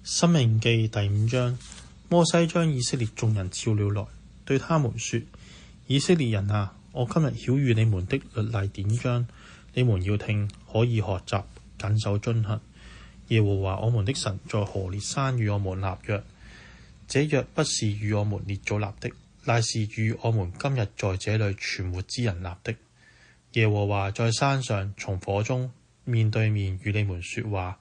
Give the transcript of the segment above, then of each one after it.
申命記第5章，摩西將以色列眾人召了來，對他們說：以色列人啊，我今日曉諭你們的律例典章，你們要聽，可以學習，謹守遵行。耶和華我們的神在何烈山與我們立約，這約不是與我們列祖立的，乃是與我們今日在這裏存活之人立的。耶和華在山上從火中面對面與你們說話，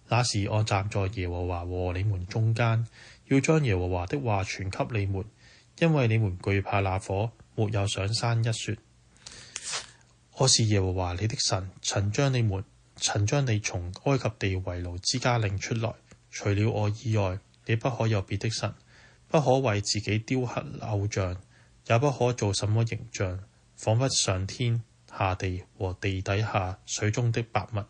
那時我站在耶和華和你們中間，要將耶和華的話傳給你們，因為你們懼怕那火，沒有上山一說。我是耶和華你的神，曾將你從埃及地為奴之家領出來。除了我以外，你不可有別的神，不可為自己雕刻偶像，也不可做什麼形象，仿佛上天下地和地底下水中的百物，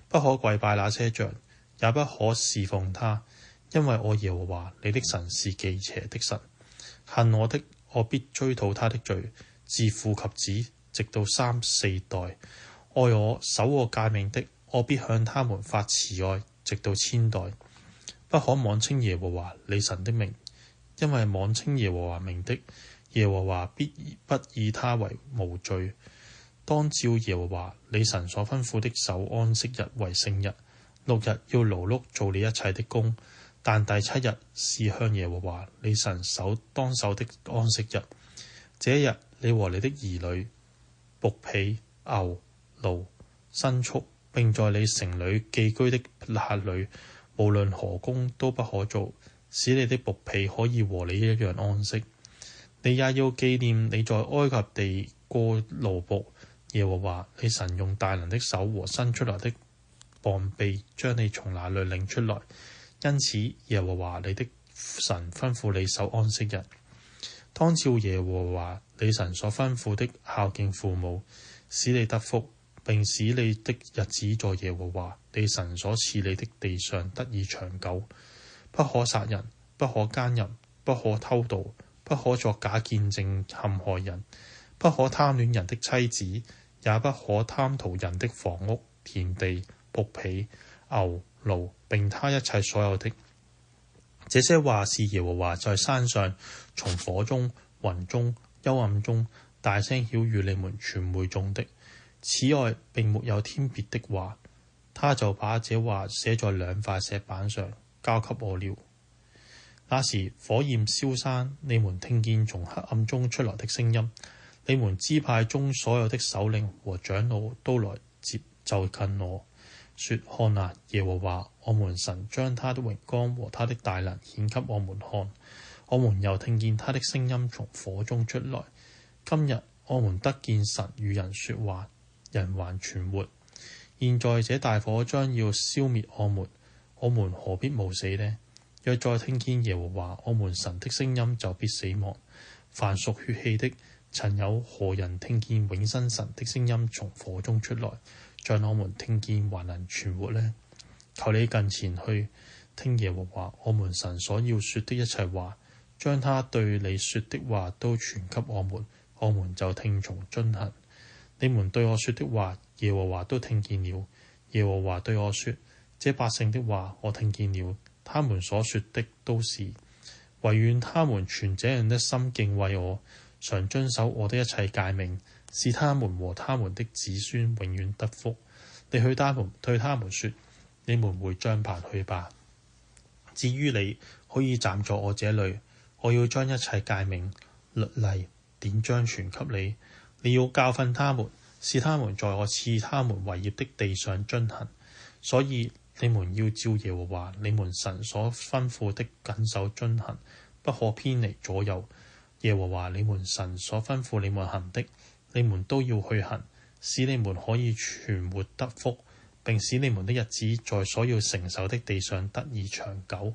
不可跪拜那些像，也不可侍奉他，因為我耶和華你的神是忌邪的神。恨我的，我必追討他的罪，自父及子，直到3、4代；愛我、守我誡命的，我必向他們發慈愛，直到千代。不可妄稱耶和華你神的名，因為妄稱耶和華名的，耶和華必不以他為無罪。當照耶和華你神所吩咐的守安息日為聖日，6日要勞碌做你一切的工，但第7日是向耶和華你神當守的安息日。這一日，你和你的兒女、僕婢、牛、驢、牲畜，並在你城裏寄居的客旅，無論何工都不可做，使你的僕婢可以和你一樣安息。你也要紀念你在埃及地過奴僕，耶和華你神用大能的手和伸出來的膀臂將你從那裏領出來。因此，耶和華你的神吩咐你守安息日，當照耶和華你神所吩咐的孝敬父母，使你得福，並使你的日子在耶和華你神所賜你的地上得以長久。不可殺人，不可姦淫，不可偷盜，不可作假見證陷害人，不可貪戀人的妻子，也不可貪圖人的房屋、田地、僕婢、牛、驢，並他一切所有的。這些話是耶和華在山上從火中、雲中、幽暗中大聲曉諭你們全會眾的。此外並沒有添別的話，他就把這話寫在2塊石板上，交給我了。那時火焰燒山，你們聽見從黑暗中出來的聲音，你們支派中所有的首領和長老都來就近我，說：看啊，耶和華我們神將他的榮光和他的大能顯給我們看。我們又聽見他的聲音從火中出來。今日我們得見神與人說話，人還存活。現在這大火將要消滅我們何必冒死呢？若再聽見耶和華我們神的聲音，就必死亡。凡屬血氣的，曾有何人聽見永生神的聲音從火中出來，像我們聽見還能存活呢？求你近前去聽耶和華我們神所要說的一切話，將他對你說的話都傳給我們就聽從遵行。你們對我說的話，耶和華都聽見了。耶和華對我說：這百姓的話我聽見了，他們所說的都是。惟願他們存這樣的心敬畏我，常遵守我的一切誡命，使他們和他們的子孫永遠得福。你對他們說：你們回帳棚去吧。至於你，可以站在我這裏，我要將一切誡命、律例、典章傳給你。你要教訓他們，使他們在我賜他們為業的地上遵行。所以你們要照耶和華你們神所吩咐的謹守遵行，不可偏離左右。耶和華你們神所吩咐你們行的，你們都要去行，使你們可以存活得福，並使你們的日子在所要承受的地上得以長久。